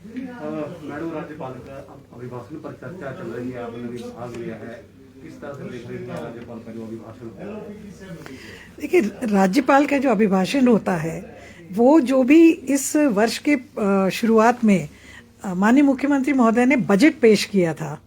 Madam, राज्यपाल का अभिभाषण पर चर्चा चल रही है, आपने भी भाग लिया है, किस तरह से देख रहे हैं राज्यपाल का जो अभिभाषण है? देखिए, राज्यपाल का जो अभिभाषण होता है वो जो भी इस वर्ष के शुरुआत में माननीय मुख्यमंत्री महोदय ने बजट पेश किया था,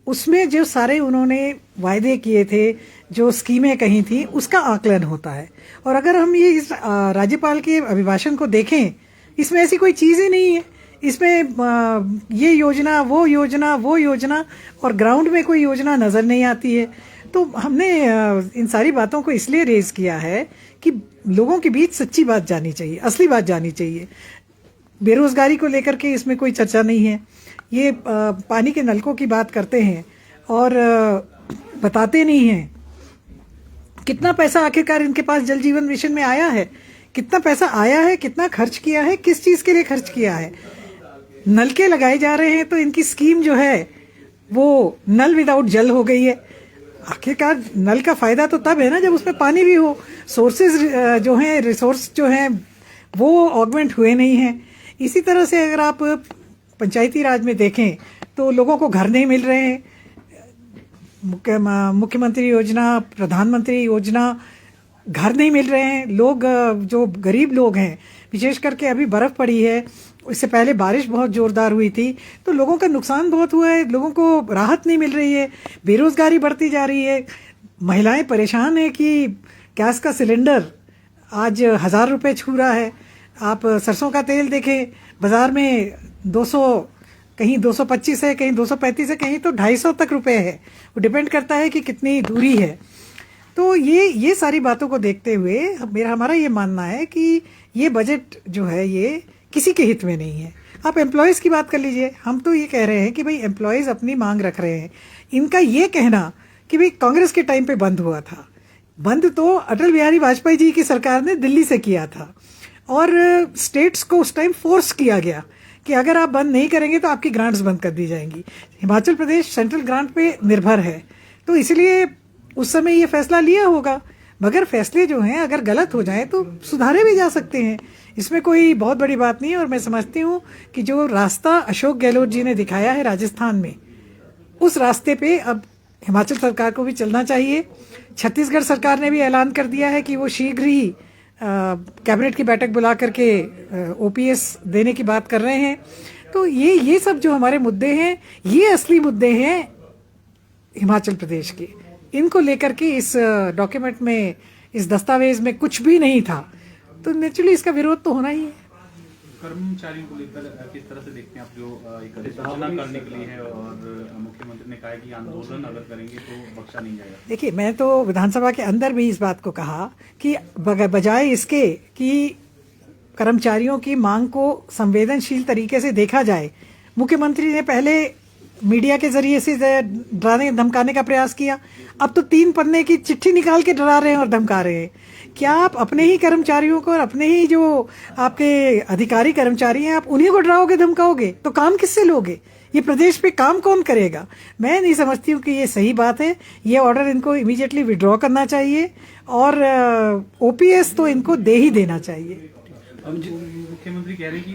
उसमें जो सारे उन्होंने वायदे किए थे, जो स्कीमें कही थी, उसका आकलन होता है। और अगर हम ये इस राज्यपाल के अभिभाषण को देखें, इसमें ऐसी कोई चीज़ ही नहीं है। इसमें ये योजना वो योजना और ग्राउंड में कोई योजना नज़र नहीं आती है। तो हमने इन सारी बातों को इसलिए रेज किया है कि लोगों के बीच सच्ची बात जानी चाहिए, असली बात जानी चाहिए। बेरोजगारी को लेकर के इसमें कोई चर्चा नहीं है। ये पानी के नलकों की बात करते हैं और बताते नहीं हैं कितना पैसा आखिरकार इनके पास जल जीवन मिशन में आया है, कितना पैसा आया है, कितना खर्च किया है, किस चीज़ के लिए खर्च किया है। नलके लगाए जा रहे हैं तो इनकी स्कीम जो है वो नल विदाउट जल हो गई है। आखिरकार नल का फायदा तो तब है ना जब उसमें पानी भी हो। सोर्सेज जो हैं, रिसोर्स जो हैं, वो ऑगमेंट हुए नहीं हैं। इसी तरह से अगर आप पंचायती राज में देखें तो लोगों को घर नहीं मिल रहे हैं। मुख्यमंत्री योजना, प्रधानमंत्री योजना, घर नहीं मिल रहे हैं। लोग जो गरीब लोग हैं, विशेष करके अभी बर्फ़ पड़ी है, इससे पहले बारिश बहुत ज़ोरदार हुई थी, तो लोगों का नुकसान बहुत हुआ है। लोगों को राहत नहीं मिल रही है, बेरोज़गारी बढ़ती जा रही है। महिलाएं परेशान हैं कि गैस का सिलेंडर आज 1000 रुपये छू रहा है। आप सरसों का तेल देखें, बाज़ार में 200, कहीं 225 है, कहीं 235 है, कहीं तो 250 तक रुपए है। वो डिपेंड करता है कि कितनी दूरी है। तो ये सारी बातों को देखते हुए हमारा ये मानना है कि ये बजट जो है ये किसी के हित में नहीं है। आप एम्प्लॉयज़ की बात कर लीजिए। हम तो ये कह रहे हैं कि भाई एम्प्लॉयज़ अपनी मांग रख रहे हैं। इनका ये कहना कि भाई कांग्रेस के टाइम पे बंद हुआ था, बंद तो अटल बिहारी वाजपेयी जी की सरकार ने दिल्ली से किया था और स्टेट्स को उस टाइम फोर्स किया गया कि अगर आप बंद नहीं करेंगे तो आपकी ग्रांट्स बंद कर दी जाएंगी। हिमाचल प्रदेश सेंट्रल ग्रांट पे निर्भर है, तो इसलिए उस समय ये फैसला लिया होगा। मगर फैसले जो हैं अगर गलत हो जाएं तो सुधारे भी जा सकते हैं, इसमें कोई बहुत बड़ी बात नहीं है। और मैं समझती हूँ कि जो रास्ता अशोक गहलोत जी ने दिखाया है राजस्थान में, उस रास्ते पे अब हिमाचल सरकार को भी चलना चाहिए। छत्तीसगढ़ सरकार ने भी ऐलान कर दिया है कि वो शीघ्र ही कैबिनेट की बैठक बुला करके ओपीएस देने की बात कर रहे हैं। तो ये सब जो हमारे मुद्दे हैं, ये असली मुद्दे हैं हिमाचल प्रदेश के। इनको लेकर के इस डॉक्यूमेंट में, इस दस्तावेज में कुछ भी नहीं था, तो नेचुरली इसका विरोध तो होना ही है। कर्मचारियों को लेकर किस तरह से देखते हैं आप, जो एक अधिसूचना करने के लिए है और मुख्यमंत्री ने कहा है कि आंदोलन अगर करेंगे तो बख्शा नहीं जाएगा? देखिए, मैं तो विधानसभा के अंदर भी इस बात को कहा कि बजाय इसके कि कर्मचारियों की मांग को संवेदनशील तरीके से देखा जाए, मुख्यमंत्री ने पहले मीडिया के जरिए से डराने धमकाने का प्रयास किया। अब तो 3 पन्ने की चिट्ठी निकाल के डरा रहे हैं और धमका रहे हैं। क्या आप अपने ही कर्मचारियों को और अपने ही जो आपके अधिकारी कर्मचारी हैं, आप उन्हीं को डराओगे, धमकाओगे? तो काम किससे लोगे? ये प्रदेश पे काम कौन करेगा? मैं नहीं समझती हूँ कि ये सही बात है। ये ऑर्डर इनको इमीडिएटली विड्रॉ करना चाहिए और ओपीएस तो इनको दे ही देना चाहिए। मुख्यमंत्री कह रहे हैं कि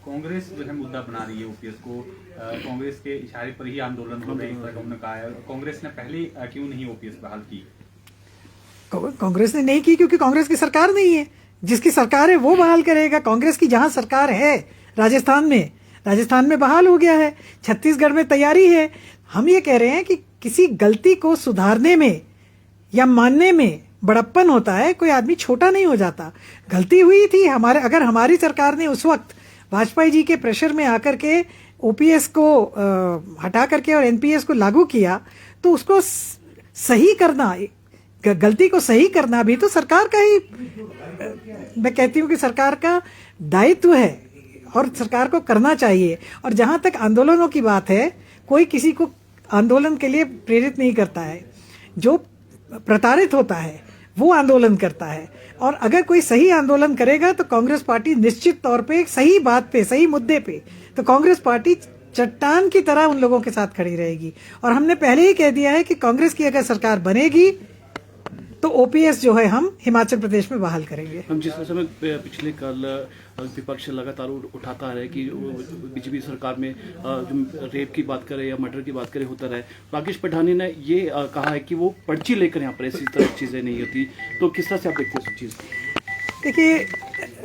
कांग्रेस जो है मुद्दा बना रही है ओपीएस को, कांग्रेस के इशारे पर ही आंदोलन हो रहे हैं, उन्होंने कहा है। कांग्रेस ने पहले क्यों नहीं ओपीएस बहाल की? कांग्रेस ने नहीं की क्योंकि कांग्रेस की सरकार नहीं है। जिसकी सरकार है वो बहाल करेगा। कांग्रेस की जहां सरकार है, राजस्थान में बहाल हो गया है, छत्तीसगढ़ में तैयारी है। हम ये कह रहे हैं कि किसी गलती को सुधारने में या मानने में बड़प्पन होता है, कोई आदमी छोटा नहीं हो जाता। गलती हुई थी अगर हमारी सरकार ने उस वक्त वाजपेयी जी के प्रेशर में आकर के ओपीएस को हटा करके और एनपीएस को लागू किया, तो उसको सही करना, गलती को सही करना भी तो सरकार का ही, मैं कहती हूँ कि सरकार का दायित्व है और सरकार को करना चाहिए। और जहाँ तक आंदोलनों की बात है, कोई किसी को आंदोलन के लिए प्रेरित नहीं करता है। जो प्रताड़ित होता है वो आंदोलन करता है। और अगर कोई सही आंदोलन करेगा तो कांग्रेस पार्टी निश्चित तौर पे सही बात पे, सही मुद्दे पे, तो कांग्रेस पार्टी चट्टान की तरह उन लोगों के साथ खड़ी रहेगी। और हमने पहले ही कह दिया है कि कांग्रेस की अगर सरकार बनेगी तो ओपीएस जो है हम हिमाचल प्रदेश में बहाल करेंगे। हम जिस समय पिछले कल विपक्ष लगातार उठाता है कि बीजेपी सरकार में जो रेप की बात करे या मर्डर की बात करे होता रहे। राकेश पठानिया ने ये कहा है कि वो पर्ची लेकर यहाँ पर ऐसी तरह चीज़ें नहीं होती। तो किस तरह से आप देखते हैं चीज़? देखिए,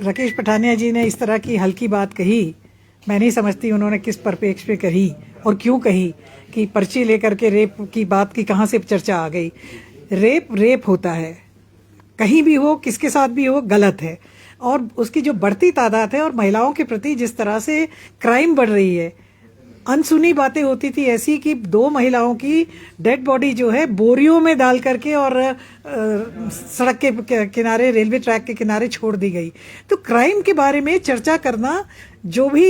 राकेश पठानिया जी ने इस तरह की हल्की बात कही, मैं नहीं समझती उन्होंने किस परिप्रेक्ष्य पे कही और क्यों कही कि पर्ची लेकर के रेप की बात की कहाँ से चर्चा आ गई। रेप होता है, कहीं भी हो, किसके साथ भी हो, गलत है। और उसकी जो बढ़ती तादाद है और महिलाओं के प्रति जिस तरह से क्राइम बढ़ रही है, अनसुनी बातें होती थी ऐसी कि 2 महिलाओं की डेड बॉडी जो है बोरियों में डाल करके और सड़क के किनारे, रेलवे ट्रैक के किनारे छोड़ दी गई। तो क्राइम के बारे में चर्चा करना, जो भी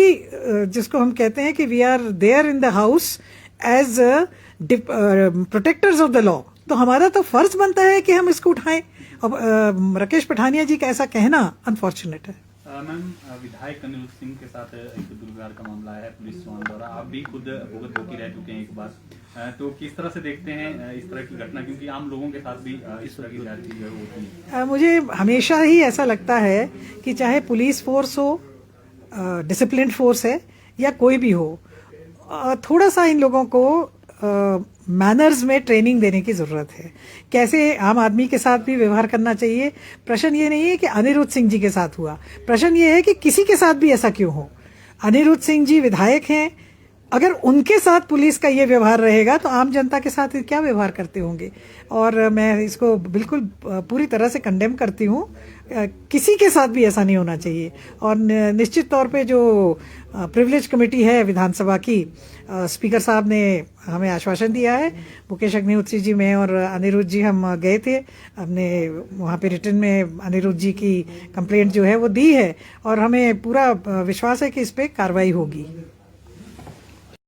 जिसको हम कहते हैं कि we are there in the house as protectors of the law, तो हमारा तो फर्ज बनता है कि हम इसको उठाएं। अब राकेश पठानिया जी का ऐसा कहना अनफॉर्चुनेट है। मैम, विधायक अनिरुद्ध सिंह के साथ एक दुर्व्यवहार का मामला है पुलिस जवान द्वारा, आप भी खुद भुगत भोगी रह चुके हैं एक बार, तो किस तरह से देखते हैं इस तरह की घटना, क्योंकि आम लोगों के साथ भी इस तरह की चीजें होती है? मुझे हमेशा ही ऐसा लगता है कि चाहे पुलिस फोर्स हो, डिसिप्लिन फोर्स है या कोई भी हो, थोड़ा सा इन लोगों को मैनर्स में ट्रेनिंग देने की जरूरत है। कैसे आम आदमी के साथ भी व्यवहार करना चाहिए। प्रश्न ये नहीं है कि अनिरुद्ध सिंह जी के साथ हुआ, प्रश्न ये है कि किसी के साथ भी ऐसा क्यों हो। अनिरुद्ध सिंह जी विधायक हैं, अगर उनके साथ पुलिस का ये व्यवहार रहेगा तो आम जनता के साथ क्या व्यवहार करते होंगे। और मैं इसको बिल्कुल पूरी तरह से कंडेम करती हूँ। किसी के साथ भी ऐसा नहीं होना चाहिए। और निश्चित तौर पे जो प्रिविलेज कमेटी है विधानसभा की, स्पीकर साहब ने हमें आश्वासन दिया है, मुकेश अग्निहोत्री जी, मैं और अनिरुद्ध जी हम गए थे, हमने वहाँ पे रिटर्न में अनिरुद्ध जी की कंप्लेंट जो है वो दी है और हमें पूरा विश्वास है कि इस पे कार्रवाई होगी।